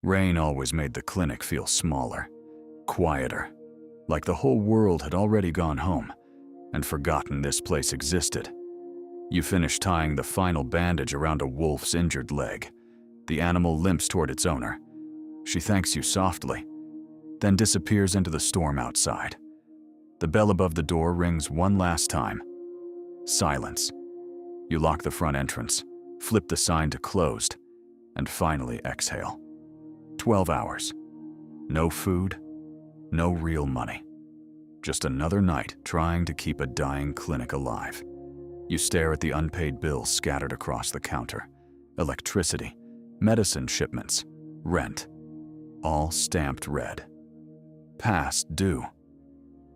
Rain always made the clinic feel smaller, quieter, like the whole world had already gone home and forgotten this place existed. You finish tying the final bandage around a wolf's injured leg. The animal limps toward its owner. She thanks you softly, then disappears into the storm outside. The bell above the door rings one last time. Silence. You lock the front entrance, flip the sign to closed, and finally exhale. 12 hours. No food, no real money. Just another night trying to keep a dying clinic alive. You stare at the unpaid bills scattered across the counter. Electricity, medicine shipments, rent, all stamped red. Past due.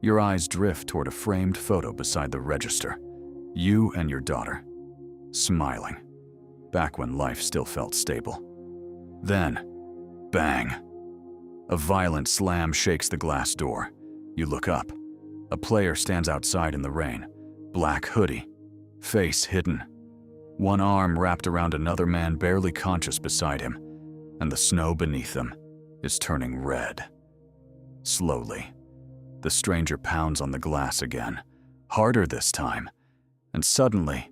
Your eyes drift toward a framed photo beside the register. You and your daughter, smiling, back when life still felt stable. Then, bang. A violent slam shakes the glass door. You look up. A player stands outside in the rain, black hoodie, face hidden. One arm wrapped around another man barely conscious beside him, and the snow beneath them is turning red. Slowly, the stranger pounds on the glass again, harder this time, and suddenly,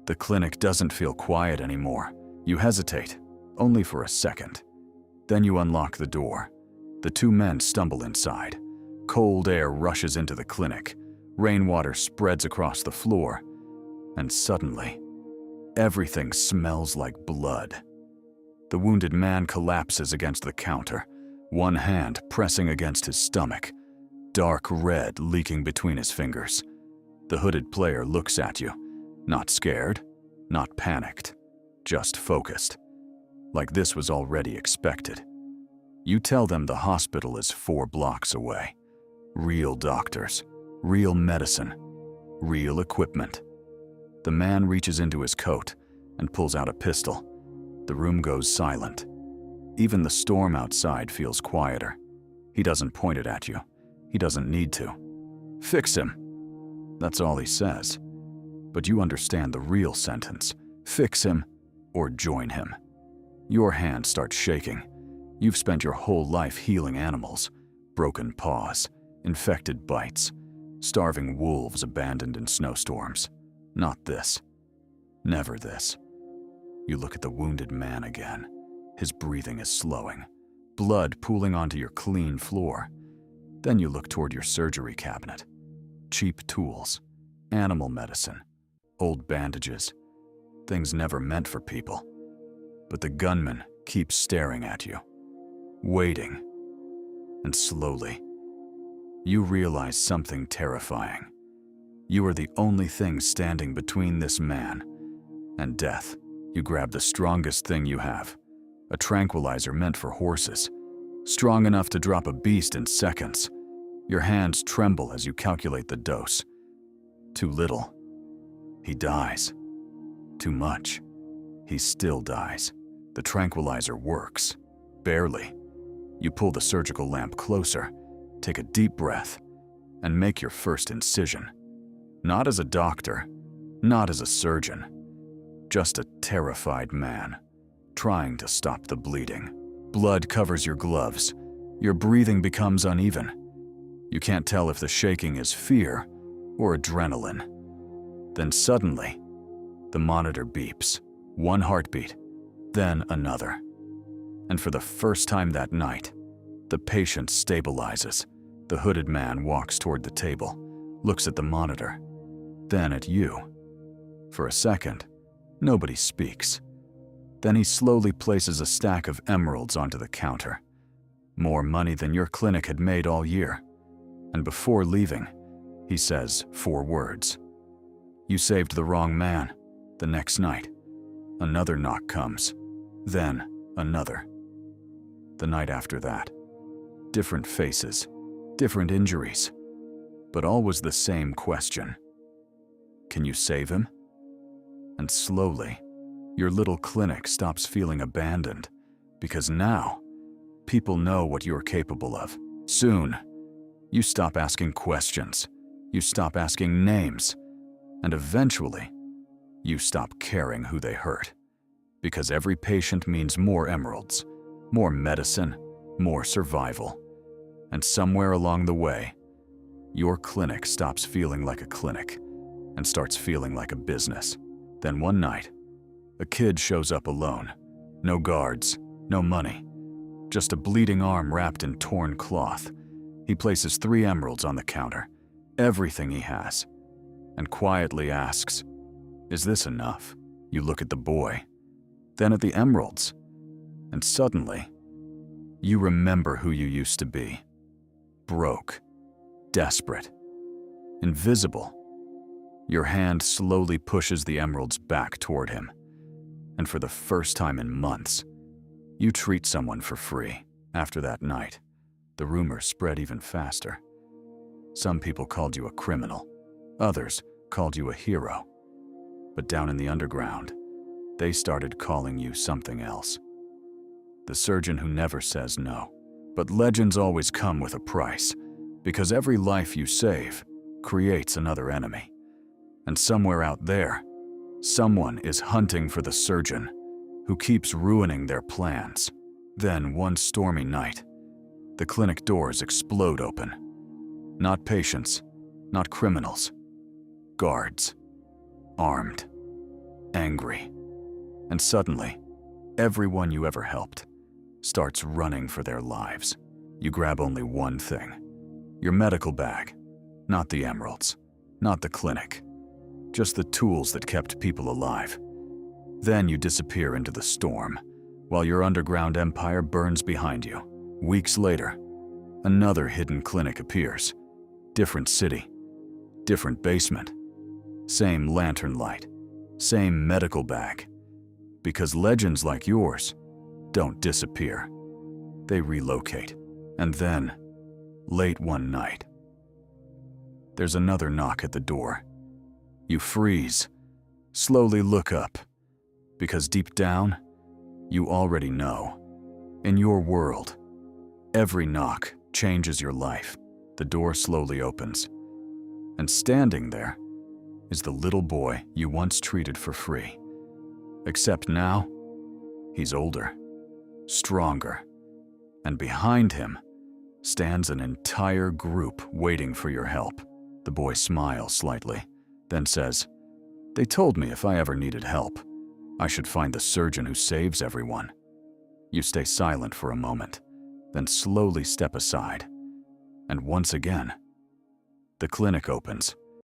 the clinic doesn't feel quiet anymore. You hesitate, only for a second. Then you unlock the door. The two men stumble inside. Cold air rushes into the clinic. Rainwater spreads across the floor. And suddenly, everything smells like blood. The wounded man collapses against the counter, one hand pressing against his stomach, dark red leaking between his fingers. The hooded player looks at you, not scared, not panicked, just focused, like this was already expected. You tell them the hospital is 4 blocks away. Real doctors, real medicine, real equipment. The man reaches into his coat and pulls out a pistol. The room goes silent. Even the storm outside feels quieter. He doesn't point it at you. He doesn't need to. Fix him. That's all he says. But you understand the real sentence. Fix him or join him. Your hand starts shaking. You've spent your whole life healing animals. Broken paws, infected bites, starving wolves abandoned in snowstorms. Not this. Never this. You look at the wounded man again. His breathing is slowing, blood pooling onto your clean floor. Then you look toward your surgery cabinet. Cheap tools, animal medicine, old bandages, things never meant for people. But the gunman keeps staring at you, waiting. And slowly, you realize something terrifying. You are the only thing standing between this man and death. You grab the strongest thing you have, a tranquilizer meant for horses, strong enough to drop a beast in seconds. Your hands tremble as you calculate the dose. Too little. He dies. Too much. He still dies. The tranquilizer works. Barely. You pull the surgical lamp closer, take a deep breath, and make your first incision. Not as a doctor, not as a surgeon, just a terrified man, trying to stop the bleeding. Blood covers your gloves. Your breathing becomes uneven. You can't tell if the shaking is fear or adrenaline. Then suddenly, the monitor beeps. One heartbeat, then another. And for the first time that night, the patient stabilizes. The hooded man walks toward the table, looks at the monitor, then at you. For a second, nobody speaks. Then he slowly places a stack of emeralds onto the counter. More money than your clinic had made all year. And before leaving, he says 4 words. You saved the wrong man. The next night, another knock comes. Then another. The night after that. Different faces, different injuries, but always the same question. Can you save him? And slowly, your little clinic stops feeling abandoned, because now, people know what you're capable of. Soon, you stop asking questions, you stop asking names, and eventually, you stop caring who they hurt. Because every patient means more emeralds, More medicine, more survival. And somewhere along the way, your clinic stops feeling like a clinic and starts feeling like a business. Then one night, a kid shows up alone. No guards, no money, just a bleeding arm wrapped in torn cloth. He places 3 emeralds on the counter, everything he has, and quietly asks, "Is this enough?" You look at the boy, then at the emeralds, and suddenly, you remember who you used to be. Broke, desperate, invisible. Your hand slowly pushes the emeralds back toward him, and for the first time in months, you treat someone for free. After that night, the rumors spread even faster. Some people called you a criminal, others called you a hero. But down in the underground, they started calling you something else. The surgeon who never says no. But legends always come with a price, because every life you save creates another enemy. And somewhere out there, someone is hunting for the surgeon who keeps ruining their plans. Then one stormy night, the clinic doors explode open. Not patients, not criminals, guards, armed, angry. And suddenly, everyone you ever helped starts running for their lives. You grab only one thing, your medical bag, not the emeralds, not the clinic, just the tools that kept people alive. Then you disappear into the storm, while your underground empire burns behind you. Weeks later, another hidden clinic appears. Different city, different basement, same lantern light, same medical bag. Because legends like yours don't disappear. They relocate. And then, late one night, there's another knock at the door. You freeze, slowly look up, because deep down, you already know. In your world, every knock changes your life. The door slowly opens, and standing there is the little boy you once treated for free. Except now, he's older, stronger, and behind him stands an entire group waiting for your help. The boy smiles slightly, then says, "They told me if I ever needed help, I should find the surgeon who saves everyone." You stay silent for a moment, then slowly step aside. And once again, the clinic opens.